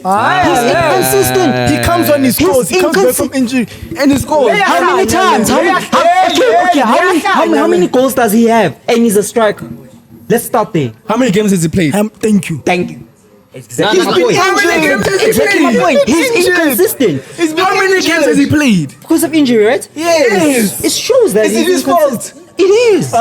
inconsistent. He comes when he scores. He comes back from injury and he scores. How many times? How many goals does he have? And he's a striker. Let's start there. How many games has he played? Thank you. Exactly He's my been point. injured. Exactly my point. He's inconsistent. How many games has he played? Because of injury, right? Yes. It shows that Is it he's his fault? inconsistent. It is.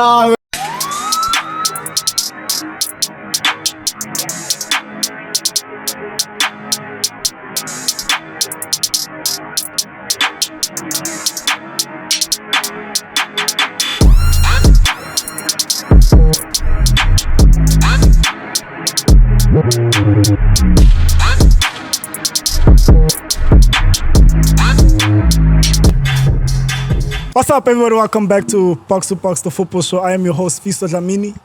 What's up, everybody? Welcome back to Box2BOX, the football show. I am your host, Sifiso Dlamini.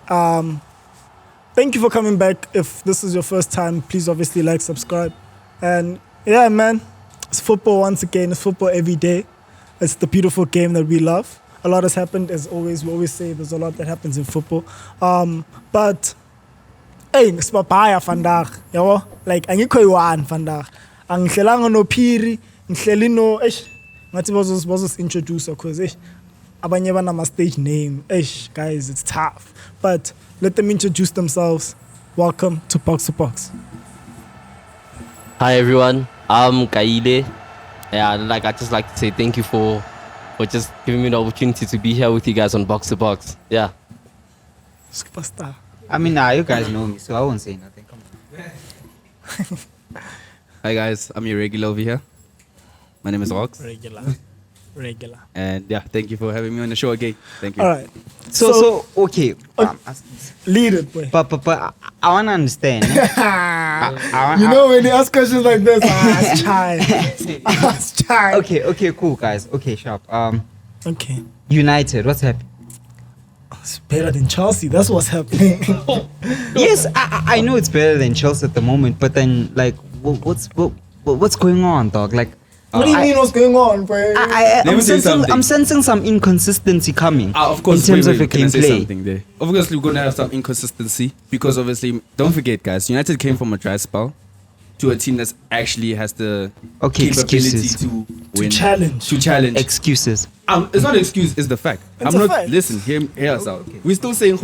Thank you for coming back. If this is your first time, please obviously like, subscribe. And yeah, man, it's football once again. It's football every day. It's the beautiful game that we love. A lot has happened, as always. We always say there's a lot that happens in football. But hey, ngisibabhaya vandag, yabo? Like angikho iwan vandag. Angihlelanga no phiri, ngihleli no ngathi bazos introduce because abanye banama stage name. Guys, it's tough. But let them introduce themselves. Welcome to Box2BOX. Hi everyone, I'm Kaide. Yeah, I just like to say thank you for just giving me the opportunity to be here with you guys on Box2BOX. Yeah. Superstar. I mean, you guys know me, so I won't say nothing. Come on. Hi guys, I'm your regular over here. My name is Rox. Regular. And yeah, thank you for having me on the show again. Thank you. All right. So okay. Lead it, boy. But I want to understand. You know when they ask questions like this, ask child. Okay, cool, guys. Okay, sharp. Okay. United, what's happening? It's better than Chelsea. That's what's happening. Yes, I know it's better than Chelsea at the moment, but then like, what's going on, dog? Like. What do you mean what's going on, bro? I'm sensing some inconsistency coming. Of course, in terms of the can I say gameplay. something there? Obviously, we're going to have some inconsistency because obviously, don't forget, guys, United came from a dry spell to a team that actually has the capability excuses. to win. To challenge. Excuses. It's not an excuse, it's the fact. It's a fact. Listen, hear us out. We're still saying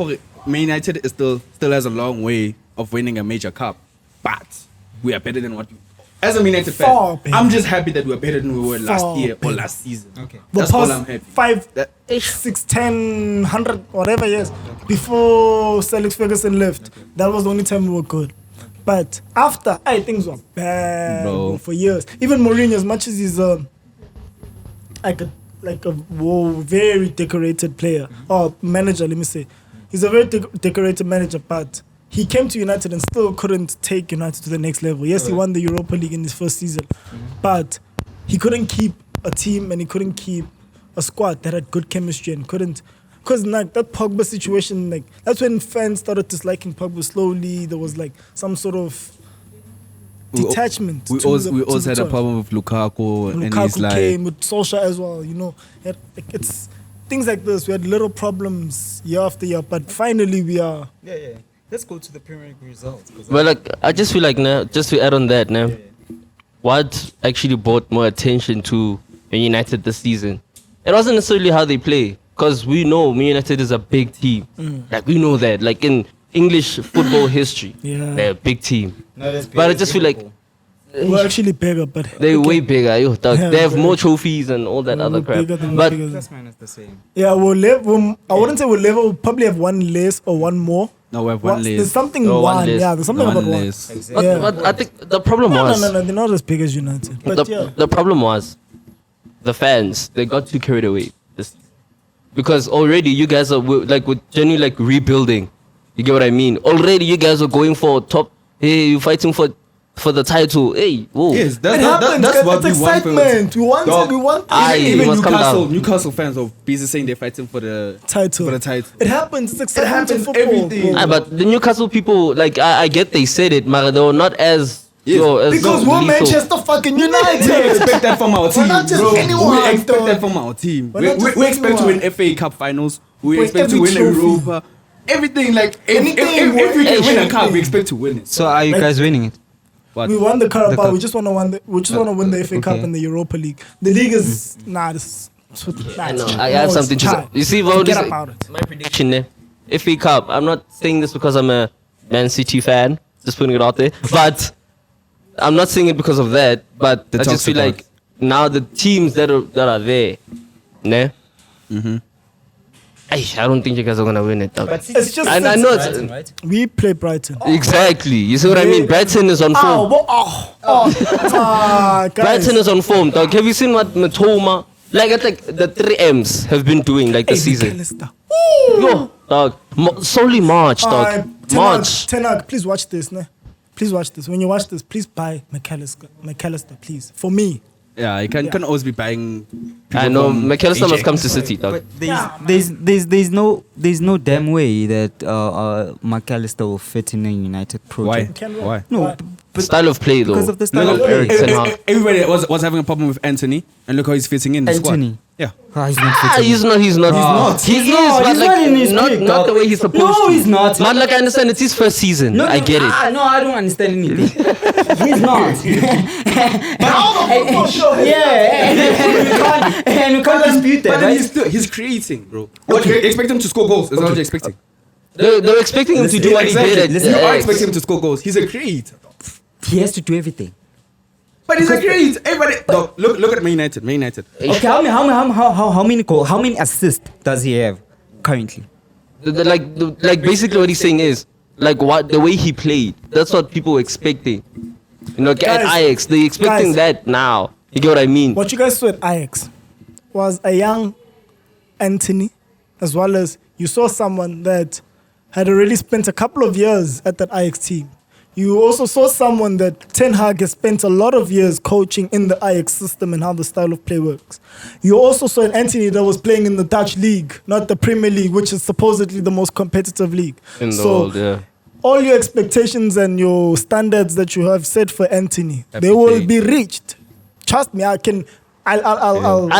Man United is still has a long way of winning a major cup, but we are better than what you. As a Man United fan, I'm just happy that we're better than we were last year or last season. Okay. That's all I'm happy. 5, 6, 10, 100, whatever years before Sir Alex Ferguson left, that was the only time we were good. But after, things were bad for years. Even Mourinho, as much as he's like a very decorated player or manager, let me say, he's a very decorated manager, but he came to United and still couldn't take United to the next level. Yes, he won the Europa League in his first season, but he couldn't keep a team and he couldn't keep a squad that had good chemistry and couldn't. Because like that Pogba situation, like that's when fans started disliking Pogba slowly. There was like some sort of detachment. We also had a problem with Lukaku and he's like came with Solskjaer as well. You know, it's things like this. We had little problems year after year, but finally we are. Yeah. Let's go to the Premier League results. Well, I just feel like now, just to add on that now, what actually brought more attention to Man United this season? It wasn't necessarily how they play, because we know Man United is a big team. Like we know that, like in English football history, they're a big team. But I just feel like we're actually bigger, but they're way bigger. They have more trophies and all that other crap. But plus minus the same. Yeah, I wouldn't say we'll probably have one less or one more. No, we have one less. There's something one less. Yeah, there's something about one. Exactly. But I think the problem was... No, they're not as big as United. But the problem was the fans. They got too carried away. Because already you guys are with genuinely like rebuilding. You get what I mean? Already you guys are going for top... Hey, you're fighting for the title. Hey, whoa. Yes, that's what we excitement. want. We want even Newcastle fans are busy saying they're fighting for the title. It happens. It's excitement in football. Everything. But the Newcastle people, like I get they said it, but they were not as because we're Manchester fucking United. We expect that from our team. We're not just anyone. We expect that from our team. We expect to win FA Cup finals. We expect to win Europa. Everything, like if we can win a cup, we expect to win it. So are you guys winning it? What? We won the Carabao. cup. We just want to win the FA Cup Okay. and the Europa League. The league is this. I know. I have something to say. You see, bro, Forget this, about it. my prediction there. FA Cup. I'm not saying this because I'm a Man City fan. Just putting it out there. But I'm not saying it because of that. But The I just feel toxic like now the teams that are there, ne? I don't think you guys are gonna win it. Dog. It's just I know it's, Brighton, right? we play Brighton. exactly. You see what I mean? Brighton is on form. Guys. Brighton is on form, dog. Have you seen what Matoma, like the 3 M's have been doing like this season? McAllister. Yo, dog. Solely March, dog. March. Tenag, please watch this, ne? Please watch this. When you watch this, please buy McAllister, please. For me. Yeah, you can always be buying. I know. from McAllister AJ. must come to City, dog. But there's no damn way that McAllister will fit in a United Why? project. Why? No, Style of play, though. because of the style Look, of play. Eric Ten Hag. everybody was having a problem with Anthony, and look how he's fitting in the Anthony. squad. Yeah. He's not Ah, fitting. he's not. He is, but He's like, not in his not, peak, not dog. the way he's supposed No, to. he's not. Man, like I understand it's his first season. I get it. No, I don't understand anything. He's not. And we can't dispute that, But then right? he's creating, bro. What you expect him to score goals? Is that what you're expecting? They're expecting him to do what he did at You are Ajax. expecting him to score goals. He's a creator. He has to do everything. But he's a creator. Everybody, dog, look at Man United. Man United. Okay, how many assists does he have currently? Like basically what he's saying is like what the way he played. That's what people were expecting. You know, at Guys, Ajax, they're expecting guys. that now. You get what I mean? What you guys saw at Ajax was a young Anthony, as well as you saw someone that had already spent a couple of years at that Ajax team. You also saw someone that Ten Hag has spent a lot of years coaching in the Ajax system and how the style of play works. You also saw an Anthony that was playing in the Dutch league, not the Premier League, which is supposedly the most competitive league. In the world, yeah. All your expectations and your standards that you have set for Anthony, they Every will day. be reached. Trust me, I'll I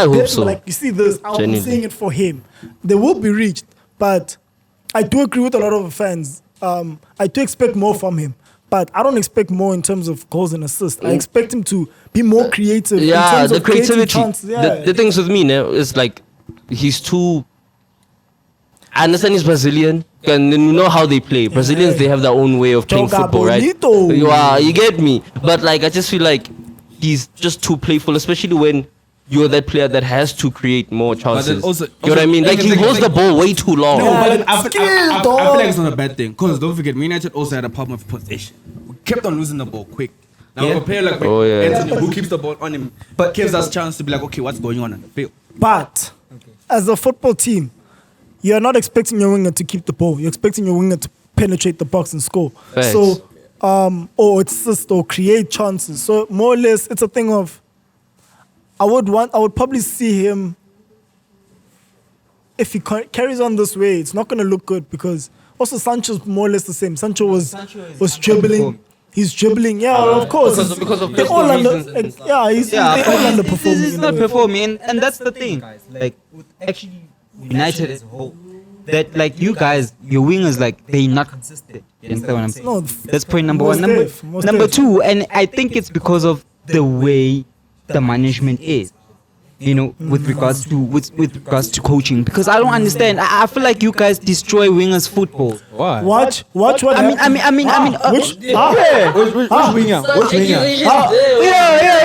hope so. Like, you see this, I'm Genuinely. saying it for him. They will be reached, but I do agree with a lot of fans. I do expect more from him, but I don't expect more in terms of goals and assists. I expect him to be more creative. in Yeah, terms the of creating creativity. chances. Yeah. The things with me now is like he's too. I understand he's Brazilian, and you know how they play. Brazilians, they have their own way of playing Joga football, right? bonito. You get me. But like, I just feel like he's just too playful, especially when you're that player that has to create more chances. also- you know what I mean? Like he holds the ball way too long. No, but then I feel dog. like it's not a bad thing. Because don't forget, Man United also had a problem with possession. We kept on losing the ball quick. Now, a player like Oh, yeah. Anthony, who keeps the ball on him, but gives us chance to be like, okay, what's going on the field? But as a football team, you're not expecting your winger to keep the ball. You're expecting your winger to penetrate the box and score. Facts. So, or assist or create chances. So more or less, it's a thing of. I would probably see him. If he carries on this way, it's not going to look good because also Sancho's more or less the same. Sancho was dribbling. He's dribbling, yeah, of course. because of They all personal under, reasons. yeah, they all underperforming. He's in not a way. performing, and that's the thing. Like, actually, United as a whole, that like you guys, your wingers, like they're not consistent. You understand what I'm saying? No, That's point number most one. most Number def. two, and I think it's because of the way the management is. You know, with regards to coaching, because I don't understand. I feel like you guys destroy wingers' football. Why? Watch what I mean, which winger?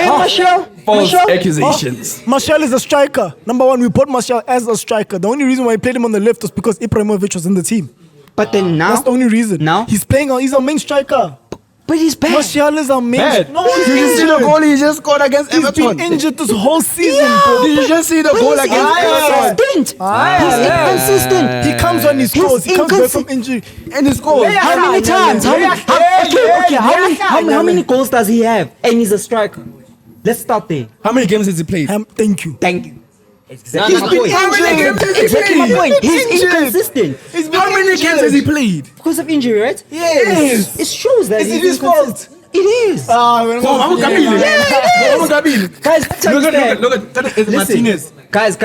Martial. False accusations. Martial is a striker. Number one, we bought Martial as a striker. The only reason why we played him on the left was because Ibrahimovic was in the team. But then now, That's the only reason. Now? He's our main striker. but he's bad. Martial is our main. No, he's Did you see the injured. goal he just scored against He's Everton? been injured this whole season, bro. Did you just see the goal He's against Everton? inconsistent. He's inconsistent. He comes when he scores. He comes back from injury. And he scores. How many times? How many goals does he have? And he's a striker. Let's start there. How many games has he played? Thank you. Thank you. Exactly my point. How many games has he Exactly my played? point. He's Injured. inconsistent How many games has he played? because of injury, right? Yes. It shows that Is it he's his inconsistent. fault? It is. Guys, Guys, Look at it's Martinez. guys,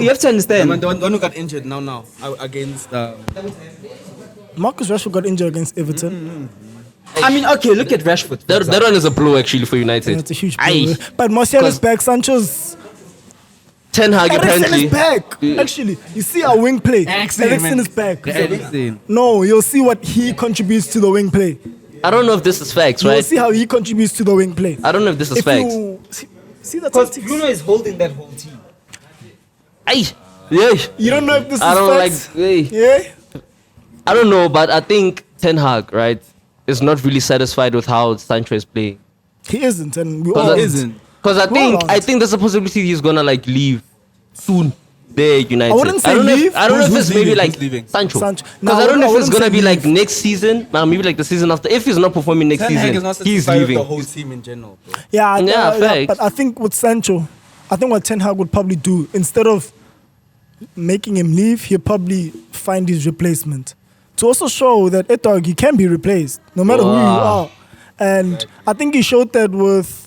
you have to understand. The one who got injured against Marcus Rashford got injured against Everton. I mean, okay, look at Rashford. That one is a blow actually for United. That's a huge Aye. blow. But Martial is 'Cause back. Sancho's Ten Hag Eriksen apparently. is back. Actually, you see our wing play. Eriksen is back. No, you'll see what he contributes to the wing play. I don't know if this is facts, You'll right? see how he contributes to the wing play. I don't know if this is If facts. you see the Because tactics. Bruno is holding that whole team. Aye. Yeah. You don't know if this I is don't facts. like. Yeah. I don't know, but I think Ten Hag, right, is not really satisfied with how Sancho is playing. He isn't, and we Cause all I- isn't. Because I think aren't. there's a possibility he's gonna like leave soon. There, United. I wouldn't say don't know leave. If, I don't know if Who's it's maybe leaving? like Who's leaving? Sancho. Sancho. Because No, I don't know if it's wouldn't gonna say be like leave. next season, maybe like the season after. If he's not performing next Ten Hag season, is not he's satisfied with leaving. the whole team in general, bro. Yeah, Yeah, facts. but I think with Sancho, I think what Ten Hag would probably do, instead of making him leave, he'll probably find his replacement. To also show that Etog, he can be replaced, no matter who you Wow. are. And I think he showed that with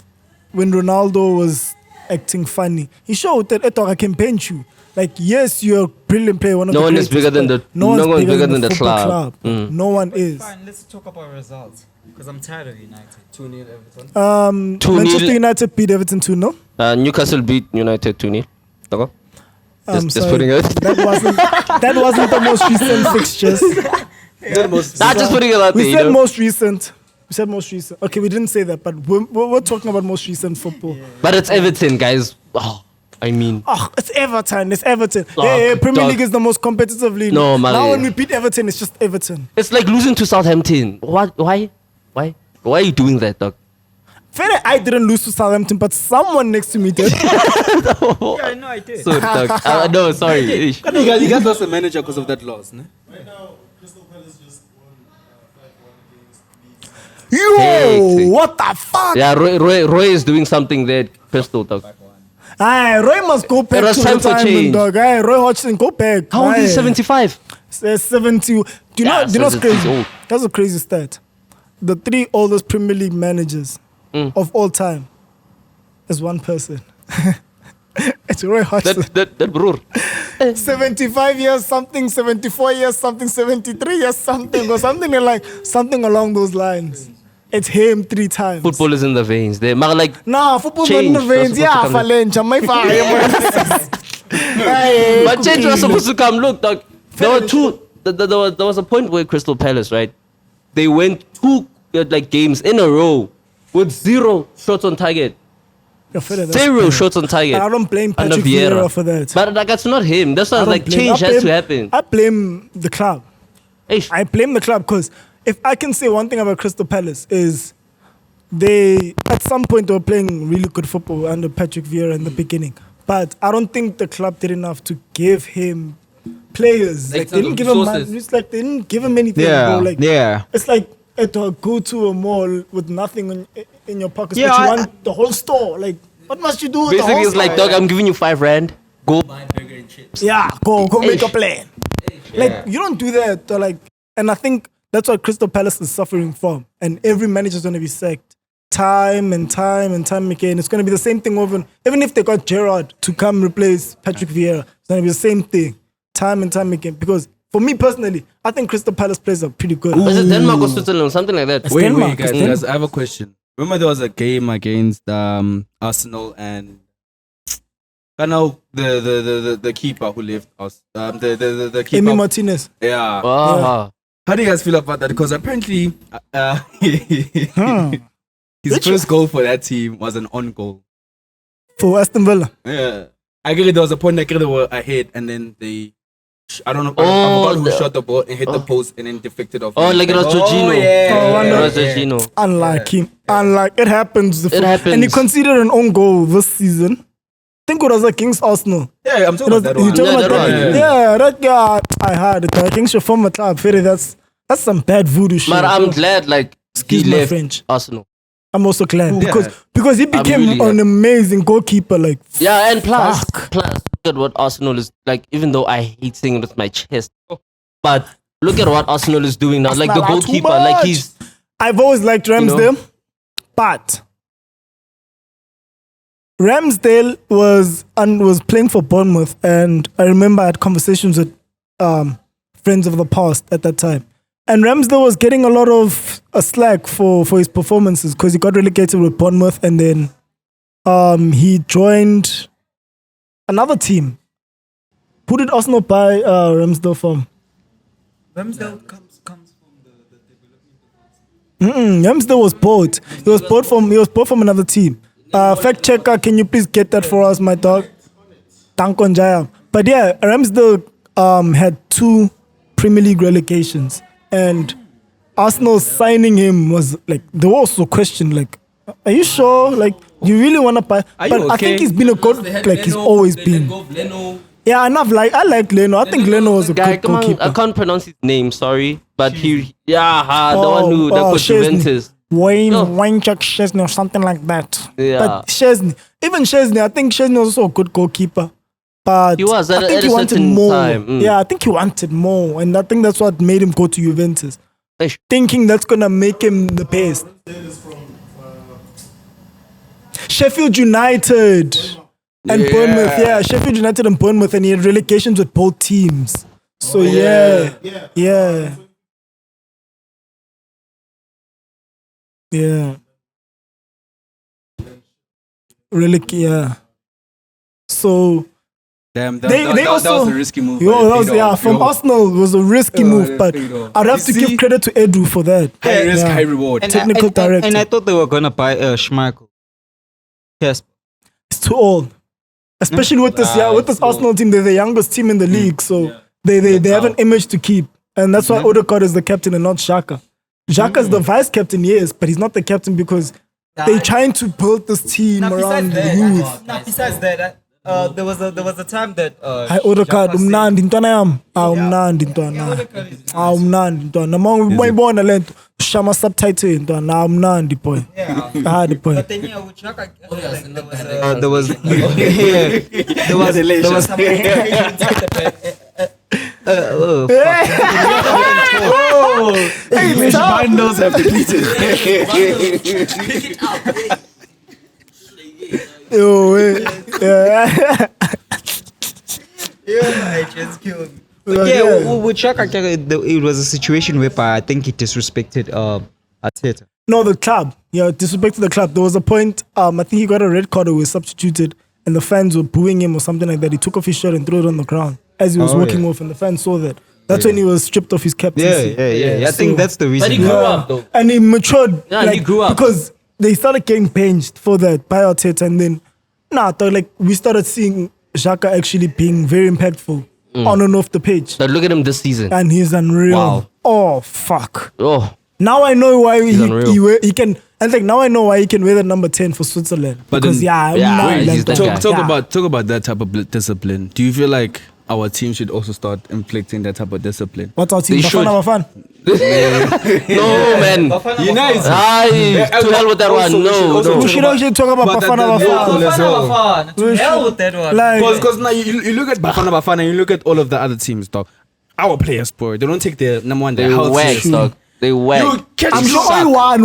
when Ronaldo was acting funny. He showed that Etog can bench you. Like, yes, you're a brilliant player, one of No the one is greatest, bigger than but the- no one's bigger than the football club. club. No one is. Fine, let's talk about results. Because I'm tired of United. 2-0 Everton. 2-0. Manchester United beat Everton 2-0. Newcastle beat United 2-0. Okay. Just Sorry, putting it. That wasn't the most recent fixtures. Just putting it out there. We you said know? most recent. We said most recent. Okay, we didn't say that, but we're talking about most recent football. But it's Everton, guys. Oh, I mean, Oh, it's Everton. It's Everton. Oh, Hey, Premier dog. League is the most competitive league. No, man. Now when we beat Everton, it's just Everton. it's like losing to Southampton. What? Why? Why are you doing that, dog? Fair, I didn't lose to Southampton, but someone next to me did. Yeah, I know I did. So, dog. No, sorry. Ish. You guys lost a manager because of that loss, no? Yo, Hectic. what the fuck? Yeah, Roy is doing something there, Crystal, dog. Aye, Roy must go back It was to time for retirement, change. dog. Aye, Roy Hodgson, go back. How old is he? Aye. 75. 70. Do you Yeah, know? Do you know what's 70 is crazy? old. That's a crazy stat. The 3 oldest Premier League managers of all time is one person. It's Roy Hodgson. That brother. 75 years something, 74 years something, 73 years something, or something along those lines. It's him 3 times. Football is in the veins. There, like, Nah, football not in the Change, veins. that's Yeah, supposed to come Falencha, my fire. but change was supposed to come. Look, dog. There were two. There was a point where Crystal Palace, right? They went 2 like games in a row with 0 shots on target. 0 shots on target. I don't blame under Patrick Vieira for that. But like, that's not him. That's why I I was don't like, blame- change I has to blame- happen. I blame the club. Ish. I blame the club because if I can say one thing about Crystal Palace is they at some point they were playing really good football under Patrick Vieira in the beginning, but I don't think the club did enough to give him players. Like Like they didn't give him money. resources. It's like they didn't give him anything. Yeah, Bro. Like yeah. it's like to go to a mall with nothing in your pockets, Yeah, but you I- want the whole store. Like what must you do with the Basically, whole it's like, store? dog, I'm giving you 5 rand. Go. Yeah, go make a Ish. plan. Like you don't do that. Like, and I think that's what Crystal Palace is suffering from. And every manager is going to be sacked, time and time again. It's going to be the same thing over. Even if they got Gerrard to come replace Patrick Vieira, it's going to be the same thing, time and time again. Because for me personally, I think Crystal Palace players are pretty good. Was it Denmark or Switzerland? Something like that. It's Wait, Denmark, guys, it's Denmark. I have a question. Remember there was a game against Arsenal and I know the keeper who left us. The keeper. Emi Martinez. Yeah. Ah. How do you guys feel about that? Because apparently, Hmm. his first goal for that team was an on goal. For Aston Villa. Yeah. I agree. There was a point that they were ahead, and then they. I don't know. Oh, I forgot who the- shot the ball and hit the post and then deflected off. Oh, like it was Jorginho. Oh, It wonder- was Jorginho. Unlike him. Unlike it happens. It happens. And he conceded an own goal this season. I think it was against Arsenal. Yeah, I'm talking about that You one. talking Yeah, about that that? one. Yeah, that guy. I heard it. I think she's from a club. Fede, that's some bad voodoo shit. But I'm glad, like, Excuse he my left French. Arsenal. I'm also glad because he became really an happy. amazing goalkeeper. Like Yeah, and plus, Fuck. look at what Arsenal is like. Even though I hate saying it with my chest, but look at what Arsenal is doing now. Like the Arsenal are too goalkeeper, like much. he's I've always liked Ramsdale, but Ramsdale was playing for Bournemouth, and I remember I had conversations with friends of the past at that time, And Ramsdale was getting a lot of slack for his performances because he got relegated with Bournemouth, and then he joined another team. Who did Arsenal buy Ramsdale from? Ramsdale comes from Ramsdale was bought. He was bought from another team. Fact checker, can you please get that for us, my dog? Dankon Jaya. But yeah, Ramsdale had 2 Premier League relegations, and Arsenal signing him was like, there was also a question like, are you sure? Like, do you really want to buy? Are But you I okay? think he's been a good, like he's always been. Yeah, enough. Like I like Leno. I think Leno was a Guy, good come on, goalkeeper. I can't pronounce his name, sorry. But the one who that got Szczesny. Juventus. Wayne Szczesny or something like that. Yeah. But Szczesny, I think Szczesny was also a good goalkeeper. But He was at I think a he wanted certain more. time, Yeah, I think he wanted more. And I think that's what made him go to Juventus. Eish. Thinking that's going to make him the best. Sheffield United and Bournemouth. Yeah, Sheffield United and Bournemouth. And he had relegations with both teams. So yeah. Yeah. Yeah. So Damn, they that also was a risky move. Yo, but it that was, paid yeah, off. from Yo, Arsenal it was a risky move, but paid off. I'd have You to give see? credit to Edu for that. High risk, Yeah. high reward. Technical director. And I thought they were gonna buy Schmeichel. Yes. It's too old, especially with this Arsenal team. They're the youngest team in the league, so they have an image to keep, and that's why Odegaard is the captain and not Xhaka. Xhaka's the vice captain, yes, but he's not the captain because they're trying to build this team around the youth. Besides that, there was a time that Hi Odegaard, umnandi ntwana yam. Umnandi ntwana. Umnandi ntwana. Mama uyibona lento. Shama subtitle ntwana. Umnandi boy. The boy. But then with Xhaka, there was Which bundles have depleted? Yo, yeah. it just killed me. With Xhaka, it was a situation whereby I think he disrespected Arteta. No, the club. Yeah, disrespect to the club. There was a point, I think he got a red card or was substituted and the fans were booing him or something like that. He took off his shirt and threw it on the ground as he was walking off and the fans saw that. That's when he was stripped of his captaincy. I think that's the reason. But he grew up though. And he matured. Yeah, he grew up. Because they started getting benched for that by Arteta, and then we started seeing Xhaka actually being very impactful on and off the pitch. But look at him this season. And he's unreal. Wow. Oh fuck. Oh, Now I know why unreal. he can. And like now I know why he can wear the number 10 for Switzerland. But Because then- he's the guy. Talk about that type of discipline. Do you feel like our team should also start inflicting that type of discipline? What's our team? They should. Bafana. no man. United. Aye, to hell with that one. No. We should actually talk about But Bafana the Bafana. local as well. To hell with that one. Like, Because now you look at Bafana and you look at all of the other teams, dog. Our players, poor. They don't take their number one. They Their health whack, seriously. dog. They whack. You catch I'm you sure suck. one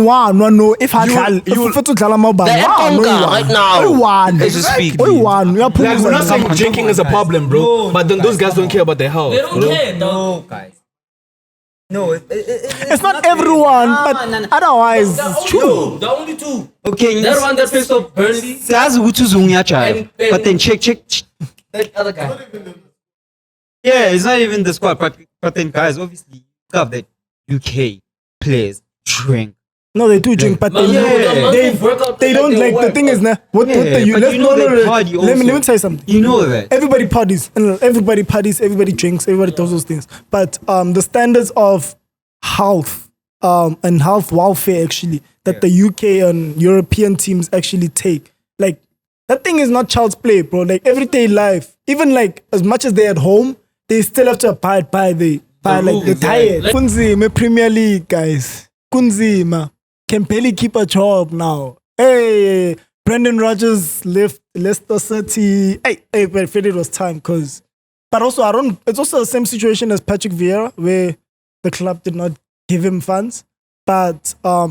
no. If I You- can, you- if to dlala mobile, They're Tonga right now. one. As you speak. One. We are putting Like, we're not saying drinking is a problem, bro. But then those guys don't care about their health. No, guys. No, It's not everyone, but otherwise, it's true. The only two. okay. That one that faced off Burnley. Sazi ukuthi uzungiyajayiva. And- But then check. That other guy. Yeah, it's not even the squad, but then guys, obviously, you have that UK players drink. No, they do drink, but Man, they don't like. The thing is, what but the you know they party let me also. tell you something. You know that. Everybody parties, everybody drinks, everybody does those things. But the standards of health and health welfare actually that the UK and European teams actually take, like that thing is not child's play, bro. Like everyday life, even like as much as they're at home, they still have to abide by the diet. Kunzima Premier League, guys. Kunzima can barely keep a job now. Hey, Brendan Rodgers left Leicester City. Hey, but it was time but also it's also the same situation as Patrick Vieira where the club did not give him funds. But I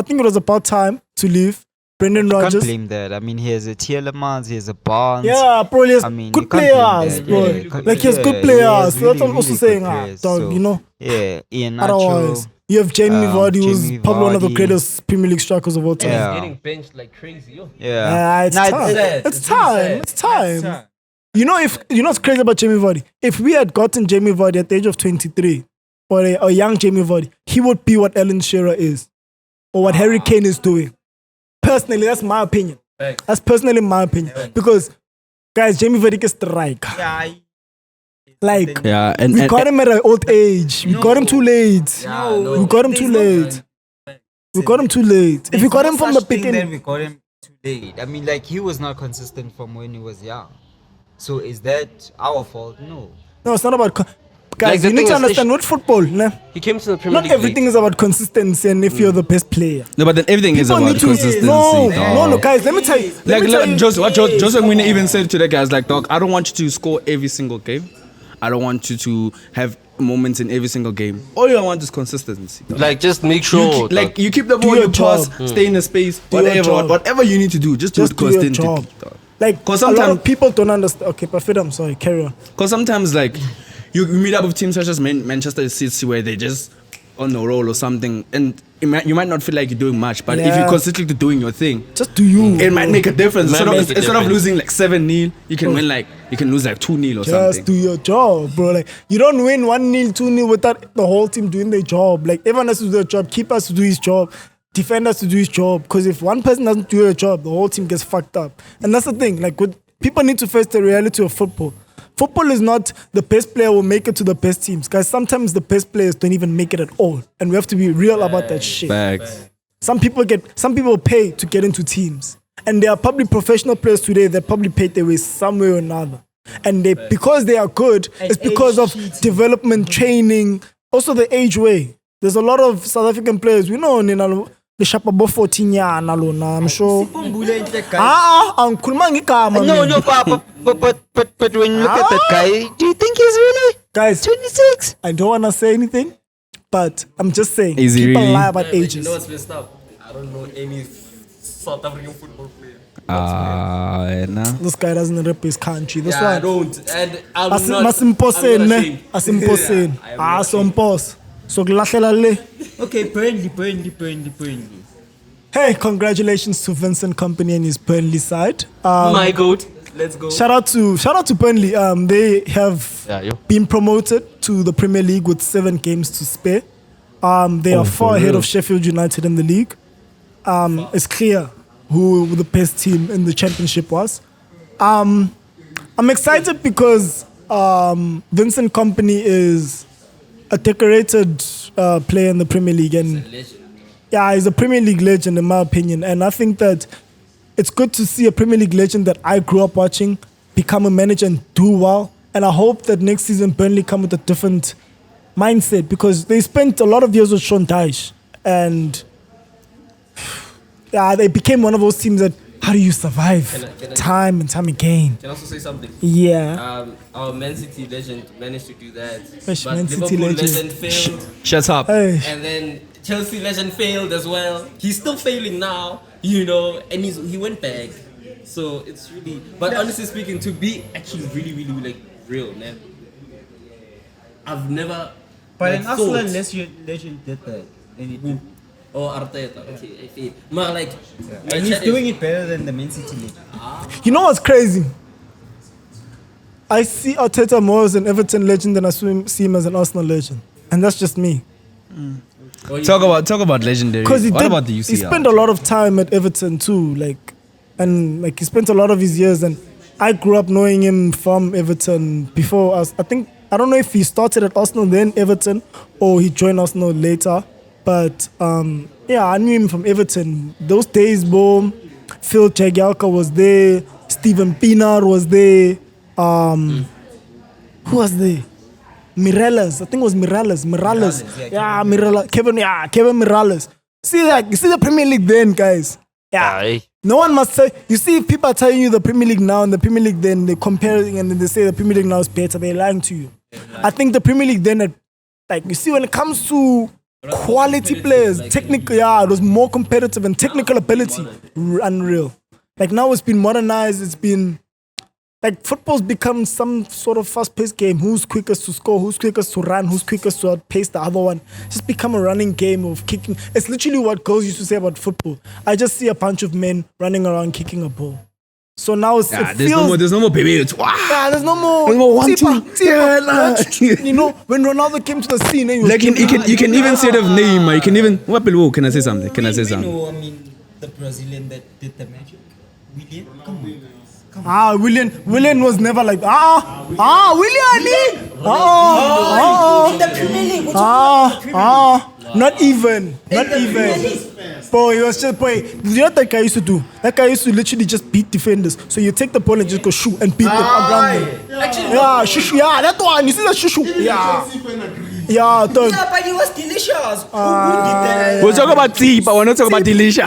think it was about time to leave. Brendan Can't Rodgers. blame that. I mean, he has a Tielemans, he has a Barnes. Yeah, bro, he has I mean, good you can't blame players, that. bro. Yeah, you can't- Like, he has good yeah, players. he has So that's what I'm really, also really saying, good players. dog, So, you know. Yeah, Ian Otherwise, Nacho. you have Jamie Vardy, who's Jamie probably one of the Vardy. greatest Premier League strikers of all time. Yeah. He's getting benched like crazy, yo. Yeah. It's Nah, time. sad. It's It's really time. sad. It's time. It's time. You know what's crazy about Jamie Vardy? If we had gotten Jamie Vardy at the age of 23, or a young Jamie Vardy, he would be what Alan Shearer is, or what Harry Kane is doing. Personally, that's my opinion. Facts. That's personally my opinion. Because, guys, Jamie Vardy is striker. Like, Yeah, and we got him at an old age. We got him too late. No, We got him too late. We got him too late. If we got him from the Then beginning, we got him too late. I mean, like, he was not consistent from when he was young. So is that our fault? No. no, it's not about. Guys, Like, the you need thing to is, understand with football. Nah, He came to the Premier not League. everything is about consistency and if you're the best player. no, but then everything is People about need to consistency. no, dog. no, guys. Let me tell you. Like Joseph Mwine even said to the guys, like, dog, I don't want you to score every single game. I don't want you to have moments in every single game. All I want is consistency. dog. Like, just make sure. You keep the ball, your you pass, job. stay in the space, Do your whatever, job. whatever you need to do, just do it Just do your constantly. job. Like, 'Cause a lot sometimes- of people don't understand. Okay, but I'm sorry. Carry on. Because sometimes, like, you meet up with teams such as Manchester City where they just on the roll or something, and you might not feel like you're doing much, but if Yeah. you're consistently doing your thing, Just do you. it might make a difference. Might Instead make of, a instead of difference. losing like 7-0, you can win like you can lose like 2-0 or Just something. do your job, bro. Like, you don't win 1-0, 2-0 without the whole team doing their job. Like, everyone has to do their job. Keeper has to do his job. Defender has to do his job. Because if one person doesn't do their job, the whole team gets fucked up. And that's the thing. Like, people need to face the reality of football. Football is not the best player will make it to the best teams. Guys, sometimes the best players don't even make it at all. And we have to be real about that shit. Facts. Some people pay to get into teams. And there are probably professional players today that probably paid their way some way or another. And because they are good, it's because of development, training, also the age way. There's a lot of South African players. We know the Shapabo 14 year, I'm sure. Ngikhuluma ngegama, No, man. no, but when you look at that guy, do you think he's really Guys, 26? I don't want to say anything, but I'm just saying, Is he people really? lie about You ages. know what's messed up? I don't know any South African football player. This guy doesn't rep his country. That's Yeah, I why. don't. And I'm not. Masimposeni, I'm not ne? ashamed. Asimposeni. Yeah, I am not Sompos. So kulahlela le. Okay, Burnley. Hey, congratulations to Vincent Company and his Burnley side. My goat. Let's go. Shout out to Burnley. They have Yeah, yo. been promoted to the Premier League with 7 games to spare. They are far ahead of Sheffield United in the league. It's clear who the best team in the championship was. I'm excited because Vincent Company is a decorated player in the Premier League, and yeah, he's a Premier League legend in my opinion. And I think that it's good to see a Premier League legend that I grew up watching become a manager and do well. And I hope that next season Burnley come with a different mindset, because they spent a lot of years with Sean Dyche, and yeah, they became one of those teams that how do you survive Can I- time and time again? Can I also say something? Yeah. Our Man City legend managed to do that. Which But Man City Liverpool legend? failed. Shut up. Hey. And then Chelsea legend failed as well. He's still failing now, you know, and he went back. So it's really, but honestly speaking, to be actually really, really like real, man. I've never. But like, an Arsenal thought- legend did that. And, it, Oh, Arteta. Okay, I feel. But like, my and he's chat doing is- it better than the Man City legend. You know what's crazy? I see Arteta more as an Everton legend than I see him as an Arsenal legend. And that's just me. Oh, you- Talk about legendary. Because What about the UCL? he spent a lot of time at Everton too, he spent a lot of his years, and I grew up knowing him from Everton before us. I don't know if he started at Arsenal then Everton, or he joined Arsenal later, but yeah, I knew him from Everton. Those days, boom, Phil Jagielka was there, Steven Pienaar was there, who was there? Mireles, I think it was Mireles. Kevin Mireles. You see the Premier League then, guys. Yeah. Aye. No one must say. You see, if people are telling you the Premier League now and the Premier League then, they're comparing and then they say the Premier League now is better. They're lying to you. I think the Premier League then, you see, when it comes to quality players, technical. Yeah, it was more competitive and technical ability, unreal. Like now it's been modernized. It's been like football's become some sort of fast-paced game. Who's quickest to score? Who's quickest to run? Who's quickest to outpace the other one? It's just become a running game of kicking. It's literally what girls used to say about football. I just see a bunch of men running around kicking a ball. So now it's, it feels... There's no more baby. It's Yeah, there's no more. No more 1, 2. Tipa. Yeah, You know, when Ronaldo came to the scene, he was like you can even say the name. You can even. What Bilbo? Can I say something? Can I say We something? know, I mean, the Brazilian that did the magic. William? Come on. William was never like William. In the Premier League. Not even. Boy, he was just boy. You know what that guy used to do? That guy used to literally just beat defenders. So you take the ball and just go shoot and beat them around them. Yeah, shushu. Yeah, that one. You see that shushu? Yeah. Yeah, dog. Yeah, but it was delicious. Who did that? We'll talk about tea, but we're not talking about delicious.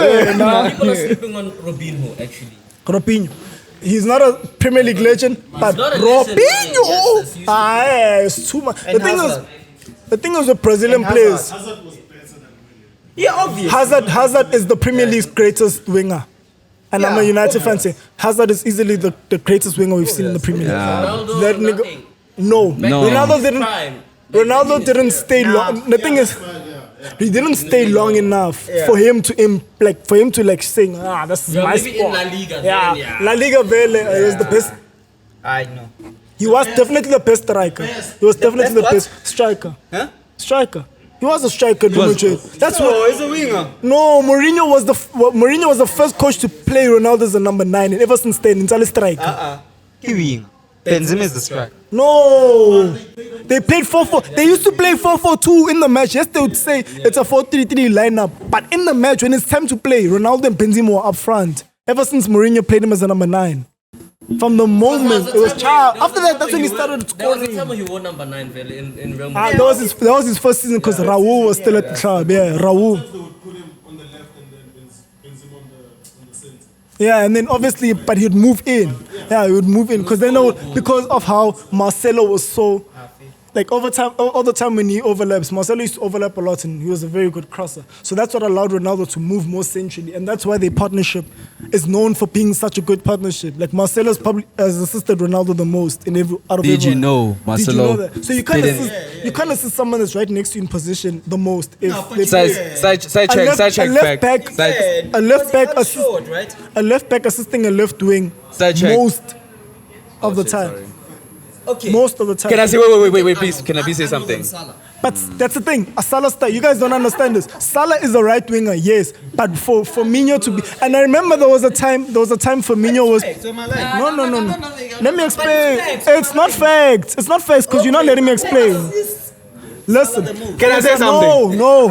People are sleeping on Robinho, actually. Robinho. He's not a Premier League legend, but not a legend, Robinho. yes, yes, It's too much. And The thing is with Brazilian players. Yeah, obvious. Hazard is the Premier League's greatest winger. And I'm a United fan saying Hazard is easily the greatest winger we've seen in the Premier League. Ronaldo, That nigga, nothing. no. Prime. Ronaldo didn't stay long. The thing is, he didn't stay long enough for him to sing. This is my Maybe in sport. La Liga. Yeah, Then, yeah. La Liga Vele he was the best. I know. He was definitely the best striker. He was definitely the best striker. Huh? Striker. He was a striker. That's what. he's a winger. No, Mourinho was the first coach to play Ronaldo as a number 9, and ever since then, he's a striker. He winger. Benzema is the striker. No, they played 4-4. They used to play 4-4-2 in the match. Yes, they would say it's a 4-3-3 lineup, but in the match when it's time to play, Ronaldo and Benzema were up front. Ever since Mourinho played him as a number 9. From the moment it was child. After that, that's when he started There was a scoring. time when he won number 9 in Real That Madrid. was his first season because Raul was still at the club. Yeah, Raul. Yeah, and then obviously, but he'd move in. Yeah, he would move in because of how Marcelo was so. Like all the time when he overlaps, Marcelo used to overlap a lot and he was a very good crosser. So that's what allowed Ronaldo to move more centrally. And that's why their partnership is known for being such a good partnership. Like Marcelo's probably has assisted Ronaldo the most in every out of Did you everyone. know Marcelo? Did you know that? So you can't assist someone that's right next to you in position the most if they play. Side check back. A left back short, right? a left back assisting a left wing Side check. most of the time. Okay. Most of the time. Can I say wait, please? Can I please say something? But that's the thing. A Salah style. You guys don't understand this. Salah is a right winger, yes. But for Firmino to be, and I remember there was a time Firmino was. No. Let me explain. It's not facts. It's not facts because you're not letting me explain. Listen. Can I say something? No.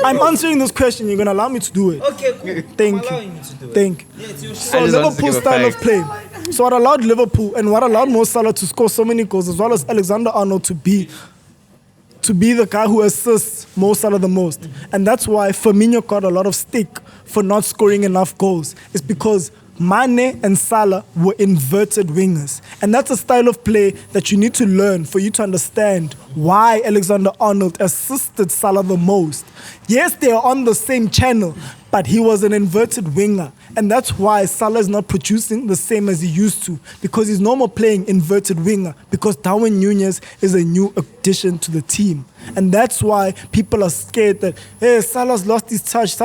I'm answering this question. You're gonna allow me to do it. Okay, cool. Thank I'm allowing you. you to do it. Thank you. Yeah, it's your So I just wanted to Liverpool give a style of fact. play. So what allowed Liverpool and what allowed Mo Salah to score so many goals, as well as Alexander-Arnold to be the guy who assists Mo Salah the most. And that's why Firmino got a lot of stick for not scoring enough goals. It's because Mane and Salah were inverted wingers. And that's a style of play that you need to learn for you to understand why Alexander-Arnold assisted Salah the most. Yes, they are on the same channel, but he was an inverted winger. And that's why Salah is not producing the same as he used to, because he's no more playing inverted winger, because Darwin Núñez is a new addition to the team. And that's why people are scared that, hey, Salah's lost his touch.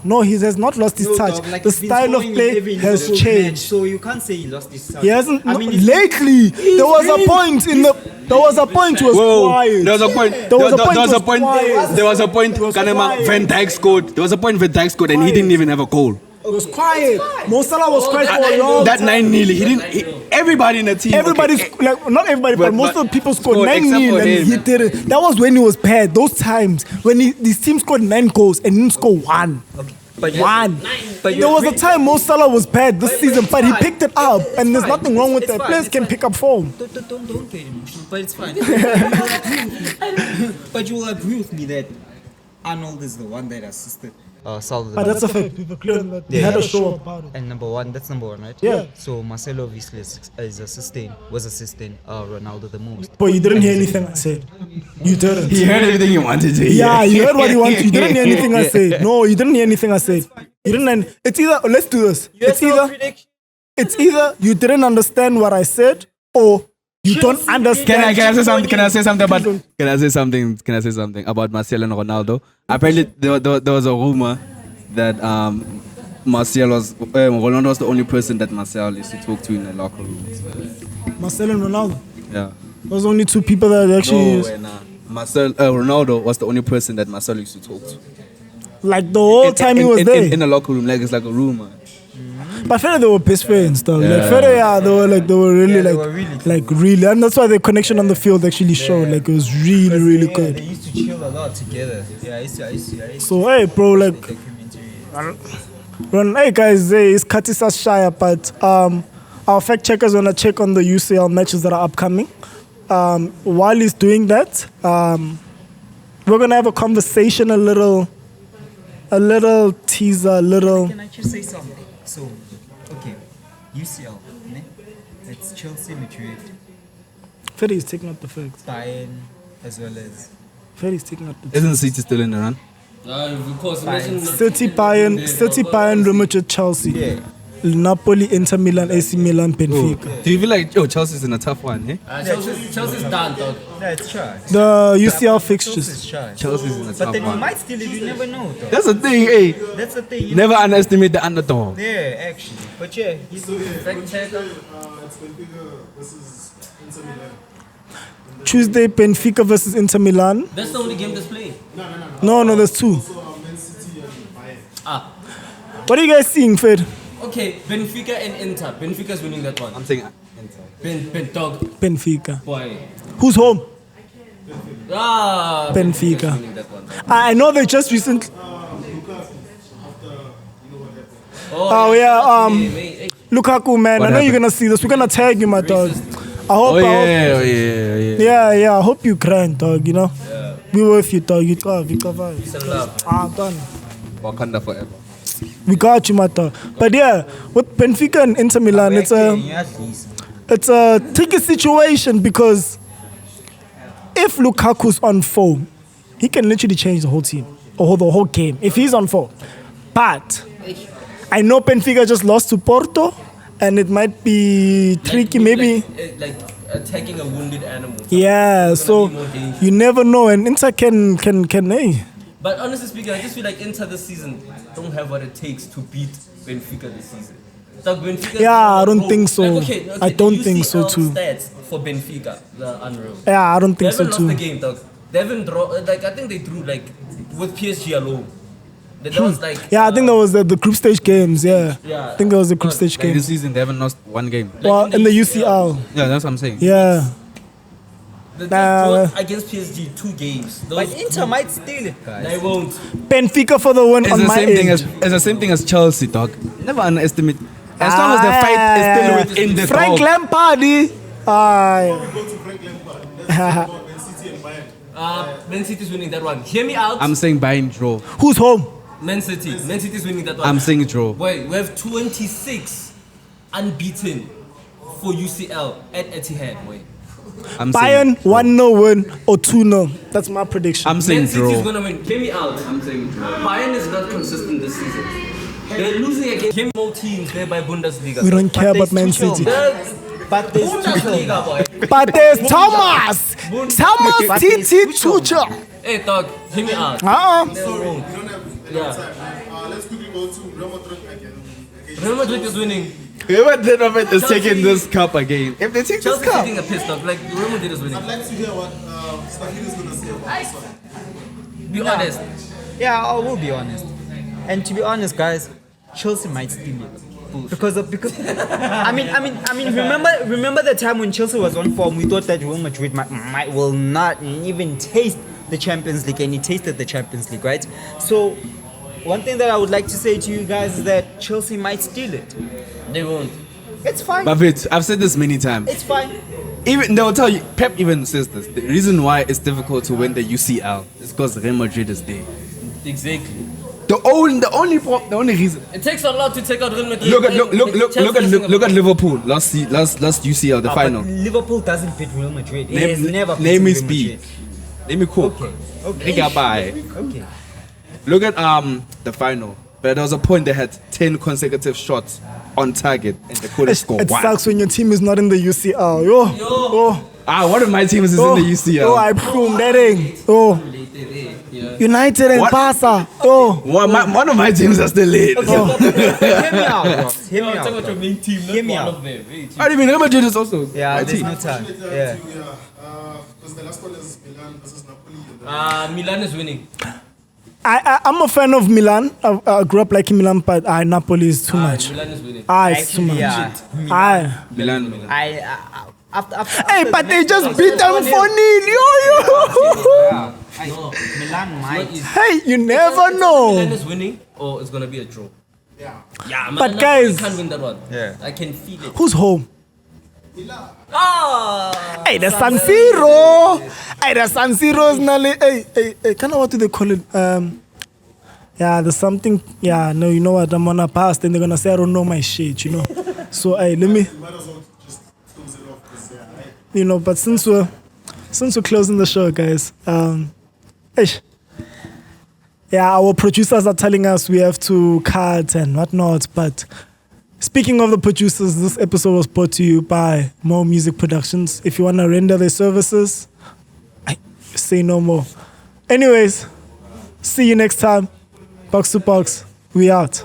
No, he has not lost his touch. The style of play has changed. So you can't say he lost his touch. He hasn't. I No, mean, he's- lately, there was a point he was quiet. There was a point. There was a point he was quiet. There was a point. was Kanema quiet. Van Dijk scored. There was a point Van Dijk scored and he didn't even have a goal. It was quiet. Mo Salah was quiet for a long That time. 9-0. He didn't. Everybody in the team. Everybody's okay, like, not everybody, but most of the people scored scored 9 except 0 for and him. he didn't. That was when he was bad. Those times when this team scored 9 goals and didn't score 1. But One. But There was a time Mo Salah was bad this season, but he picked it up, and there's nothing wrong with that. Players can pick up form. Don't get emotional, but it's fine. But you will agree with me that Arnold is the one that assisted Salvador. But that's a fact. People clear that they had a show about it. And number one, that's number one, right? Yeah. So Marcelo obviously was assisting Ronaldo the most. But you didn't hear anything I said. You didn't. He heard everything you wanted to hear. Yeah, you heard what you wanted. You didn't hear anything I said. No, you didn't hear anything I said. You didn't. It's either. Let's do this. It's either you didn't understand what I said, or you don't understand. Can I say something about Marcelo and Ronaldo? Apparently, there was a rumor that Ronaldo was the only person that Marcelo used to talk to in the locker room. Marcelo and Ronaldo. Yeah. Those only two people that actually. Ronaldo was the only person that Marcelo used to talk to. Like the whole time he was there. In the locker room, like it's like a rumor. But I feel like they were best friends, though. Like, they were really, really, and that's why the connection on the field actually showed. Like, it was really, really good. They used to chill a lot together. Yeah, I used to So, hey, bro, like, hey guys, it's Katisas Shire, but our fact checkers wanna check on the UCL matches that are upcoming. While he's doing that, we're gonna have a conversation, a little teaser, Can I just say something? So, okay, UCL, ne? It's Chelsea, Madrid, Ferdy's taking up the facts. Bayern, as well as Ferdy's taking up the Isn't City still in the run? Of course, imagine City, Bayern, Real Madrid, Chelsea, Napoli, Inter Milan, AC Milan, Benfica. Do you feel like Chelsea's in a tough one, eh? Chelsea's done, dog. no, it's trash. The UCL fixtures. Chelsea's trash. Chelsea's in a But tough then you one. might steal it, you never know, though. That's the thing, eh? That's the thing. Never underestimate the underdog. Yeah, actually. But yeah, he's Fact checker. Tuesday, Benfica versus Inter Milan. That's the only game that's playing. No, there's two. Ah, What are you guys seeing, Fed? okay. Benfica and Inter. Benfica's winning that one. I'm saying Dog. Benfica. Boy. Who's home? Ah, Benfica. winning that one. I know they just recently. Oh yeah, Hey, Lukaku, man. What I know you're happened? gonna see this. We're gonna tag you, my dog. I hope. Yeah. I hope you grind, dog. You know. Yeah. We with you, dog. You got peace and love. done. Wakanda forever. We got you, my dog. But yeah, with Benfica and Inter Milan, it's a tricky situation because if Lukaku's on form, he can literally change the whole team or the whole game if he's on form. But I know Benfica just lost to Porto, and it might be tricky, maybe. Like attacking a wounded animal. Yeah, so you never know, and Inter can hey. But honestly speaking, I just feel like Inter this season don't have what it takes to beat Benfica this season. Like Benfica, Yeah, I don't think so. I don't the think so UCL too. Stats for Benfica, the unreal. Yeah, I don't They think so haven't too. lost the game, dog. They haven't drawn. Like I think they drew like with PSG alone. That was like. Yeah, I think that was the group stage games. Yeah, Yeah. I think that was the group stage Like this games. season, they haven't lost one game. Well, in the UCL. Yeah, that's what I'm saying. Yeah. They Nah, draw against PSG 2 games. But Inter might steal it, guys. They won't. Benfica for the win It's on the my same end. thing as it's the same thing as Chelsea, dog. Never underestimate. As long as the fight is still within the Frank dog. Lampard. Man City's winning that one. Hear me out. I'm saying Bayern draw. Who's home? Man City's winning that one. I'm saying draw. Boy, we have 26 unbeaten for UCL at Etihad. Boy. I'm saying Bayern 1-0 win or 2-0. That's my prediction. I'm saying Man City's draw. gonna win. Hear me out. I'm saying Bayern is not consistent this season. They're losing against more teams there by Bundesliga. We don't care about Man City. But there's Bundesliga, boy. But there's Thomas TT Tuchel. Hey, dog, hear me out. Uh-uh. They won't. Yeah. Let's quickly go to Real Madrid again. Real Madrid is winning. Whoever did of it is taking this cup again. If they take this Chelsea's cup, taking a piss, dog. Like, Real Madrid is winning. I'd like to hear what Stahil is going to say about this one. Be honest. Yeah, I will be honest. And to be honest, guys, Chelsea might steal it. Because I mean remember the time when Chelsea was on form, we thought that Real Madrid will not even taste the Champions League, and he tasted the Champions League, right? So one thing that I would like to say to you guys is that Chelsea might steal it. They won't. It's fine. but wait, I've said this many times. It's fine. Even they'll tell you, Pep even says this. The reason why it's difficult to win the UCL is because Real Madrid is there. Exactly. The only reason. It takes a lot to take out Real Madrid. Look at Liverpool last UCL, the But final. Liverpool doesn't beat Real Madrid. It has never Name beaten is Real speed. Madrid. Let me cook. Okay. Okay. Look at the final. But there was a point they had 10 consecutive shots on target and they couldn't score It one. sucks when your team is not in the UCL. Oh, One of my teams is oh, in the UCL. Oh, I boom that thing. Oh, United and Barca. Oh, One of my teams are still late. Hear me out, bro. Hear me Talk about out. your main team, Hear not me one out. of them. Hey, I mean, Real Madrid is also Yeah, my there's team. no time. Yeah. Yeah. Because the last one is Milan versus Napoli. And then Milan is winning. I'm a fan of Milan. I grew up liking Milan, but Napoli is too much. Milan is winning. It's too much. Yeah. Milan. After Hey, but they just beat them 4-0. Milan might. Hey, you never Milan know. is winning or it's gonna be a draw. Yeah, man. But guys- you can't win that one. Yeah. I can feel it. Who's home? Ah, Hey, the San Siro. Hey, the San Siro's nearly. Hey, kind of what do they call it? Yeah, there's something. Yeah, no, you know what? I'm gonna pass. Then they're gonna say I don't know my shit. You know. So hey, let me. you might as well just close it off. Because, You know, but since we're closing the show, guys. Yeah, our producers are telling us we have to cut and whatnot. But speaking of the producers, this episode was brought to you by More Music Productions. If you want to render their services, say no more. Anyways, see you next time. Box to box, we out.